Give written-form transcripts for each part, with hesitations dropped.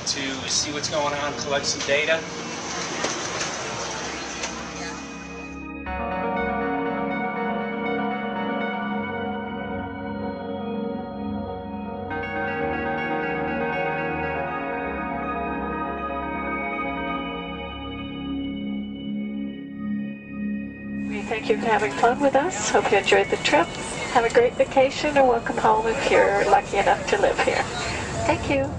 to see what's going on, collect some data. We thank you for having fun with us. Hope you enjoyed the trip. Have a great vacation and welcome home if you're lucky enough to live here. Thank you.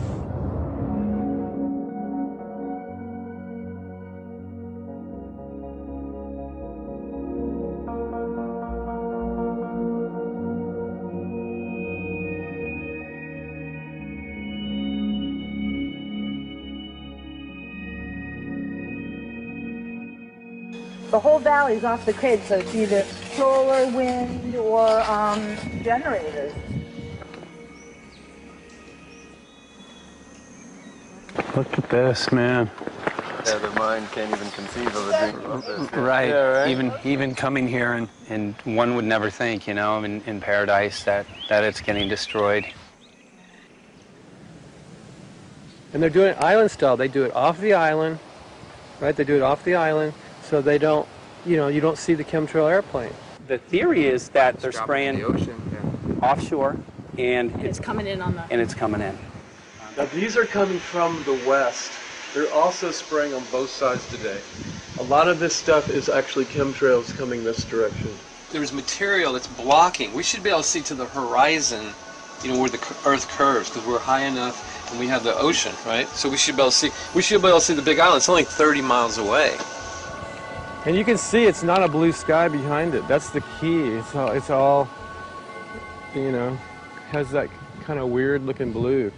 The whole valley's off the grid, so it's either solar, wind, or generators. Look at this, man. Yeah, the mind can't even conceive of a dream of this. Right. Yeah, right. Even coming here, and one would never think, you know, in paradise that it's getting destroyed. And they're doing it island style. They do it off the island, right? They do it off the island, so they don't, you know, you don't see the chemtrail airplane. The theory is that they're spraying the ocean, offshore, and it's coming in on the... And it's coming in. Now these are coming from the west. They're also spraying on both sides today. A lot of this stuff is actually chemtrails coming this direction. There's material that's blocking. We should be able to see to the horizon, you know, where the Earth curves, because we're high enough and we have the ocean, right? So we should be able to see. We should be able to see the Big Island. It's only 30 miles away. And you can see it's not a blue sky behind it. That's the key. It's all, you know, has that kind of weird looking blue,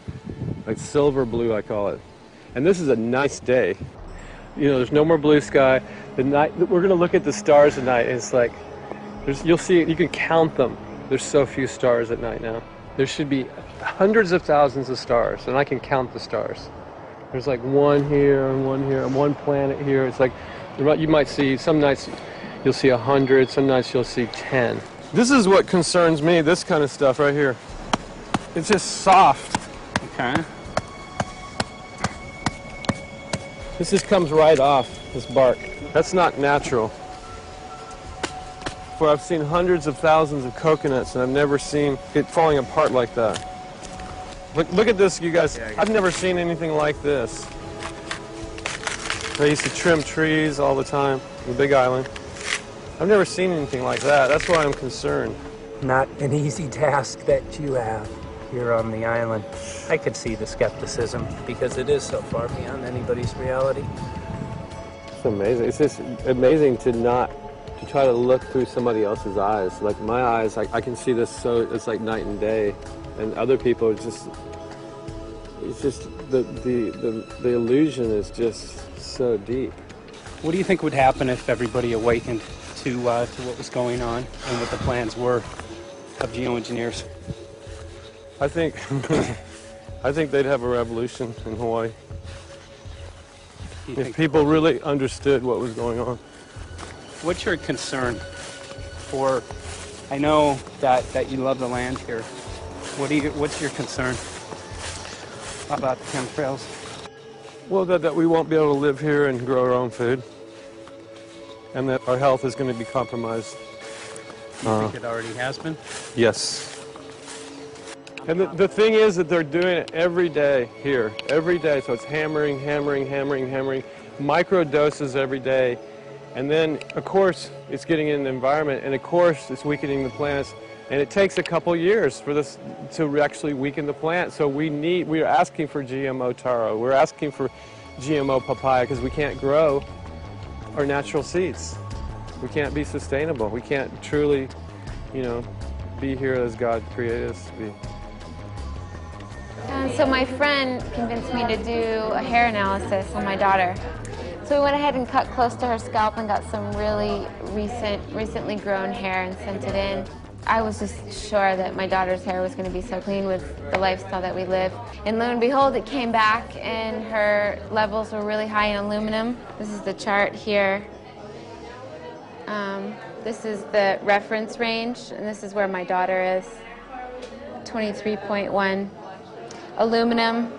like silver blue, I call it. And this is a nice day. You know, there's no more blue sky. The night, we're going to look at the stars at night, and it's like, you'll see, you can count them. There's so few stars at night now. There should be hundreds of thousands of stars, and I can count the stars. There's like one here and one planet here. It's like, you might see, some nights you'll see 100, some nights you'll see 10. This is what concerns me, this kind of stuff right here. It's just soft. Okay. This just comes right off, this bark. That's not natural. For I've seen hundreds of thousands of coconuts and I've never seen it falling apart like that. Look at this, you guys. I've never seen anything like this. I used to trim trees all the time in the Big Island. I've never seen anything like that. That's why I'm concerned. Not an easy task that you have here on the island. I could see the skepticism because it is so far beyond anybody's reality. It's amazing. It's just amazing to try to look through somebody else's eyes. Like my eyes, I can see this so it's like night and day, and other people are just. It's just the illusion is just so deep. What do you think would happen if everybody awakened to what was going on and what the plans were of geoengineers? I think they'd have a revolution in Hawaii if people really understood what was going on. What's your concern for? I know that you love the land here. What's your concern about the chemtrails? Well, that we won't be able to live here and grow our own food, and that our health is going to be compromised. You think it already has been? Yes. And the thing is that they're doing it every day here, every day. So it's hammering, micro doses every day. And then, of course, it's getting in the environment, and of course, it's weakening the plants. And it takes a couple years for this to actually weaken the plant. So we are asking for GMO taro. We're asking for GMO papaya because we can't grow our natural seeds. We can't be sustainable. We can't truly, you know, be here as God created us to be. So my friend convinced me to do a hair analysis on my daughter. So we went ahead and cut close to her scalp and got some really recently grown hair and sent it in. I was just sure that my daughter's hair was going to be so clean with the lifestyle that we live. And lo and behold, it came back and her levels were really high in aluminum. This is the chart here. This is the reference range, and this is where my daughter is, 23.1. Aluminum,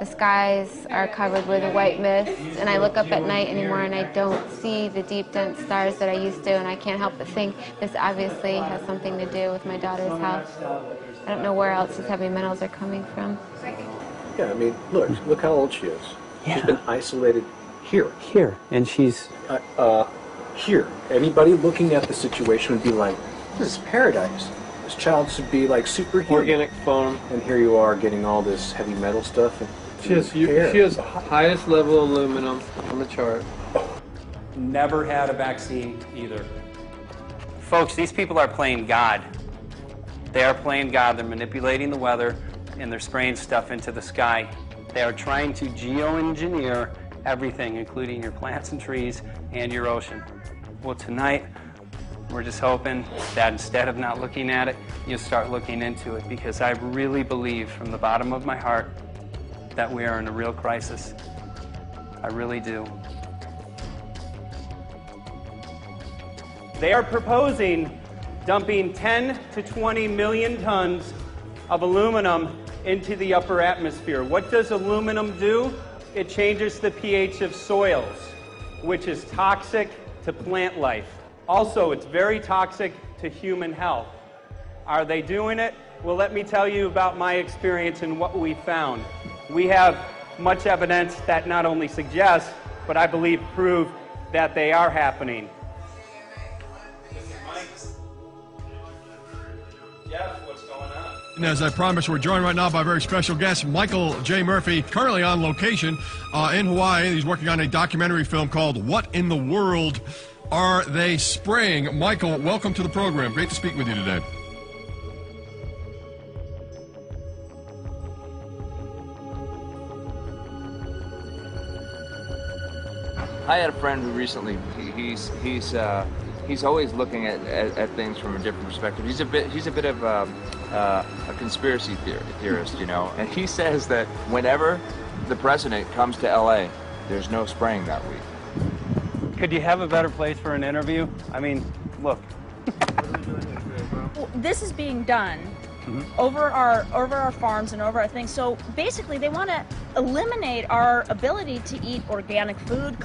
The skies are covered with white mist, and I look up at night anymore and I don't see the deep, dense stars that I used to, and I can't help but think this obviously has something to do with my daughter's health. I don't know where else these heavy metals are coming from. Yeah, I mean, look how old she is. Yeah. She's been isolated here. Here, and she's... Here. Anybody looking at the situation would be like, this is paradise. This child should be like superhuman. Organic foam. And here you are getting all this heavy metal stuff. And She has highest level aluminum on the chart. Never had a vaccine either. Folks, these people are playing God. They are playing God. They're manipulating the weather, and they're spraying stuff into the sky. They are trying to geoengineer everything, including your plants and trees and your ocean. Well, tonight, we're just hoping that instead of not looking at it, you'll start looking into it, because I really believe from the bottom of my heart that we are in a real crisis. I really do. They are proposing dumping 10 to 20 million tons of aluminum into the upper atmosphere. What does aluminum do? It changes the pH of soils, which is toxic to plant life. Also, it's very toxic to human health. Are they doing it? Well, let me tell you about my experience and what we found. We have much evidence that not only suggests, but I believe prove that they are happening. Jeff, what's going on? And as I promised, we're joined right now by a very special guest, Michael J. Murphy, currently on location in Hawaii. He's working on a documentary film called What in the World Are They Spraying? Michael, welcome to the program. Great to speak with you today. I had a friend who recently, he's always looking at things from a different perspective. He's a bit of a conspiracy theorist, you know, and he says that whenever the president comes to LA, there's no spraying that week. Could you have a better place for an interview? I mean, look. Well, this is being done over our farms and over our things. So basically, they want to eliminate our ability to eat organic food,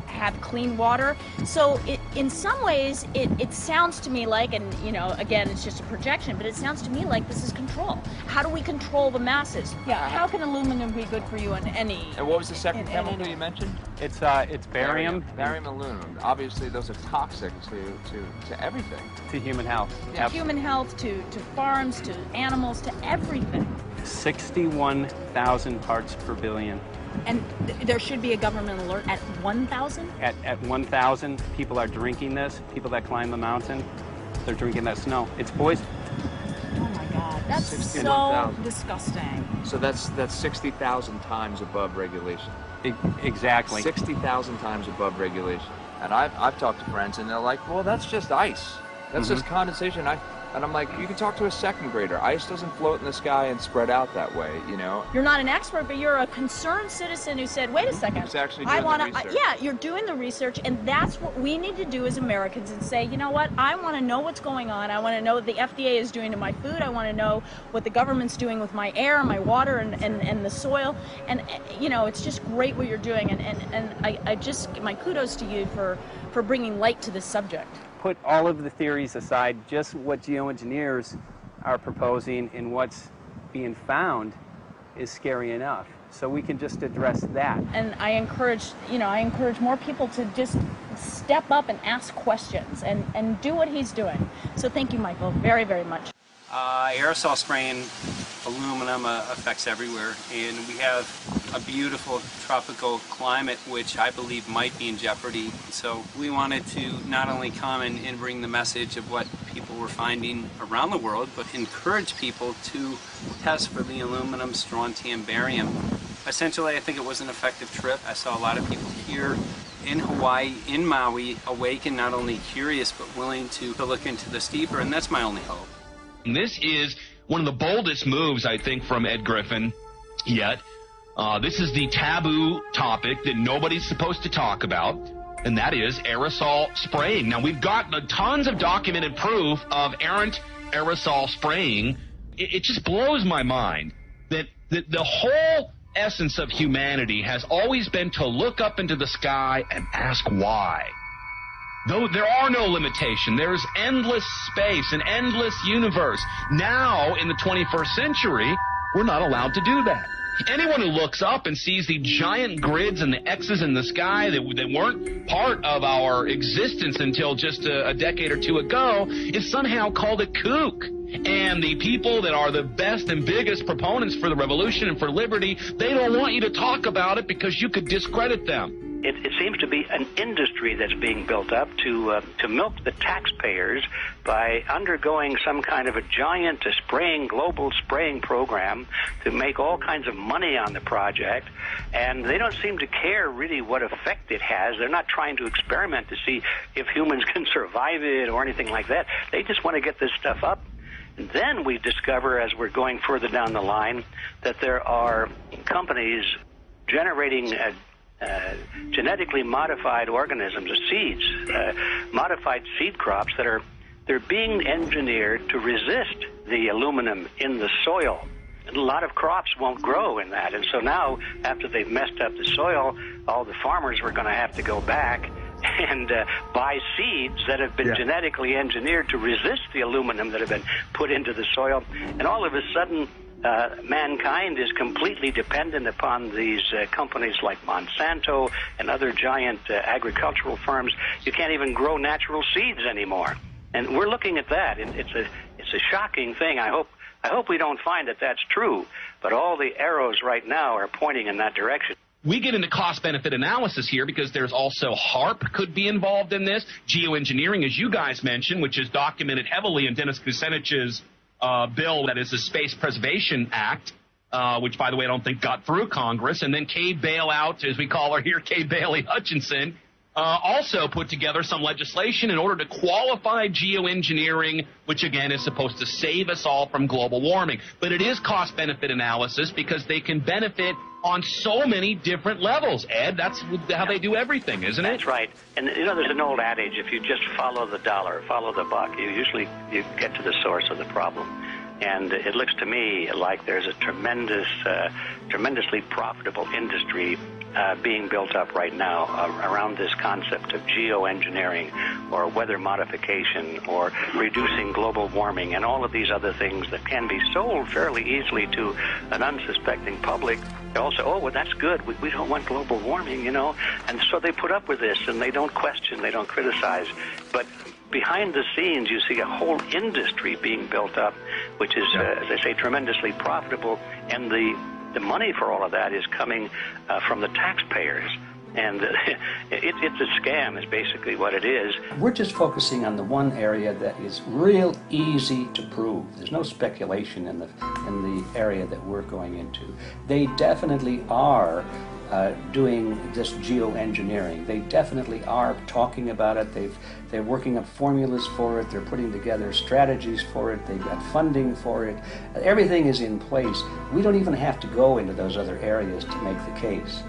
have clean water. So in some ways, it sounds to me like, and you know, again, it's just a projection, but it sounds to me like this is control. How do we control the masses? Yeah. How can aluminum be good for you in any? And what was the second chemical you mentioned? It's barium. Barium aluminum. Obviously, those are toxic to everything. To human health. To human health, to farms, to animals, to everything. 61,000 parts per billion. And there should be a government alert at 1,000? At 1,000, people are drinking this. People that climb the mountain, they're drinking that snow. It's poison. Oh my God, that's so disgusting. So that's 60,000 times above regulation. Exactly. 60,000 times above regulation. And I've talked to friends, and they're like, well, that's just ice. That's just condensation. And I'm like, you can talk to a second grader. Ice doesn't float in the sky and spread out that way, you know? You're not an expert, but you're a concerned citizen who said, wait a second. Who's actually doing the research. Yeah, you're doing the research, and that's what we need to do as Americans and say, you know what, I want to know what's going on. I want to know what the FDA is doing to my food. I want to know what the government's doing with my air, my water, and the soil. And, you know, it's just great what you're doing, and I just, my kudos to you for bringing light to this subject. Put all of the theories aside, just what geoengineers are proposing and what's being found is scary enough. So we can just address that. And I encourage more people to just step up and ask questions and do what he's doing. So thank you, Michael, very, very much. Aerosol spraying aluminum affects everywhere, and we have a beautiful tropical climate which I believe might be in jeopardy. So we wanted to not only come and bring the message of what people were finding around the world, but encourage people to test for the aluminum, strontium, barium. Essentially, I think it was an effective trip. I saw a lot of people here in Hawaii, in Maui, awake and not only curious, but willing to look into this deeper, and that's my only hope. This is one of the boldest moves, I think, from Ed Griffin yet. This is the taboo topic that nobody's supposed to talk about, and that is aerosol spraying. Now, we've got tons of documented proof of errant aerosol spraying. It just blows my mind that the whole essence of humanity has always been to look up into the sky and ask why. Though there are no limitations, there is endless space, an endless universe. Now, in the 21st century, we're not allowed to do that. Anyone who looks up and sees the giant grids and the X's in the sky that weren't part of our existence until just a decade or two ago is somehow called a kook. And the people that are the best and biggest proponents for the revolution and for liberty, they don't want you to talk about it because you could discredit them. It seems to be an industry that's being built up to milk the taxpayers by undergoing some kind of a giant global spraying program to make all kinds of money on the project. And they don't seem to care really what effect it has. They're not trying to experiment to see if humans can survive it or anything like that. They just want to get this stuff up. And then we discover, as we're going further down the line, that there are companies generating genetically modified organisms, or seeds, modified seed crops they're being engineered to resist the aluminum in the soil. And a lot of crops won't grow in that. And so now, after they've messed up the soil, all the farmers were going to have to go back and buy seeds that have been genetically engineered to resist the aluminum that have been put into the soil. And all of a sudden, mankind is completely dependent upon these companies like Monsanto and other giant agricultural firms. You can't even grow natural seeds anymore. And we're looking at that. It's a shocking thing. I hope we don't find that that's true. But all the arrows right now are pointing in that direction. We get into cost-benefit analysis here because there's also HARP could be involved in this. Geoengineering, as you guys mentioned, which is documented heavily in Dennis Kucinich's bill, that is the Space Preservation Act, which, by the way, I don't think got through Congress. And then Kay Bailout, as we call her here, Kay Bailey Hutchinson, also put together some legislation in order to qualify geoengineering, which, again, is supposed to save us all from global warming. But it is cost-benefit analysis because they can benefit on so many different levels. Ed, that's how they do everything, isn't it? That's right. And, you know, there's an old adage, if you just follow the dollar, follow the buck, you get to the source of the problem. And it looks to me like there's a tremendously profitable industry being built up right now around this concept of geoengineering or weather modification or reducing global warming and all of these other things that can be sold fairly easily to an unsuspecting public. They all say, oh, well, that's good. We don't want global warming, you know. And so they put up with this, and they don't question, they don't criticize. But behind the scenes, you see a whole industry being built up, which is, as I say, tremendously profitable. And the money for all of that is coming from the taxpayers. And it's a scam is basically what it is. We're just focusing on the one area that is real easy to prove. There's no speculation in the area that we're going into. They definitely are doing this geoengineering. They definitely are talking about it. They're working up formulas for it. They're putting together strategies for it. They've got funding for it. Everything is in place. We don't even have to go into those other areas to make the case.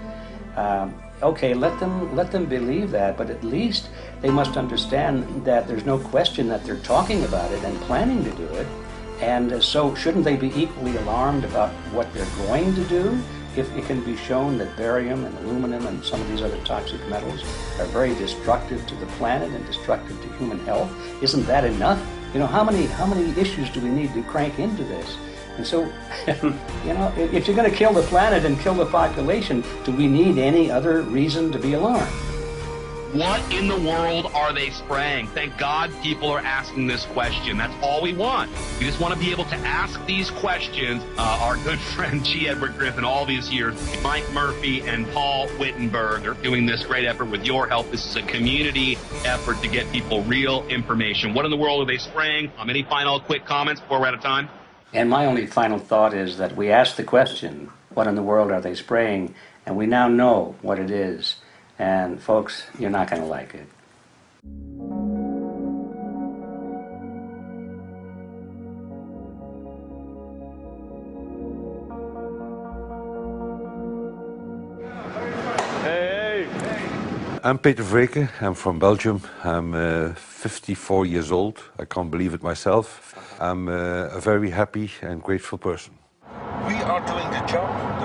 Okay, let them believe that, but at least they must understand that there's no question that they're talking about it and planning to do it. And so shouldn't they be equally alarmed about what they're going to do if it can be shown that barium and aluminum and some of these other toxic metals are very destructive to the planet and destructive to human health? Isn't that enough? You know, how many issues do we need to crank into this? And so, you know, if you're going to kill the planet and kill the population, do we need any other reason to be alarmed? What in the world are they spraying? Thank God people are asking this question. That's all we want. We just want to be able to ask these questions. Our good friend G. Edward Griffin, all these years, Mike Murphy and Paul Wittenberg are doing this great effort with your help. This is a community effort to get people real information. What in the world are they spraying? Any final quick comments before we're out of time? And my only final thought is that we asked the question, what in the world are they spraying? And we now know what it is. And folks, you're not going to like it. Hey! I'm Peter Vreken. I'm from Belgium. I'm 54 years old. I can't believe it myself. I'm a very happy and grateful person. We are doing the job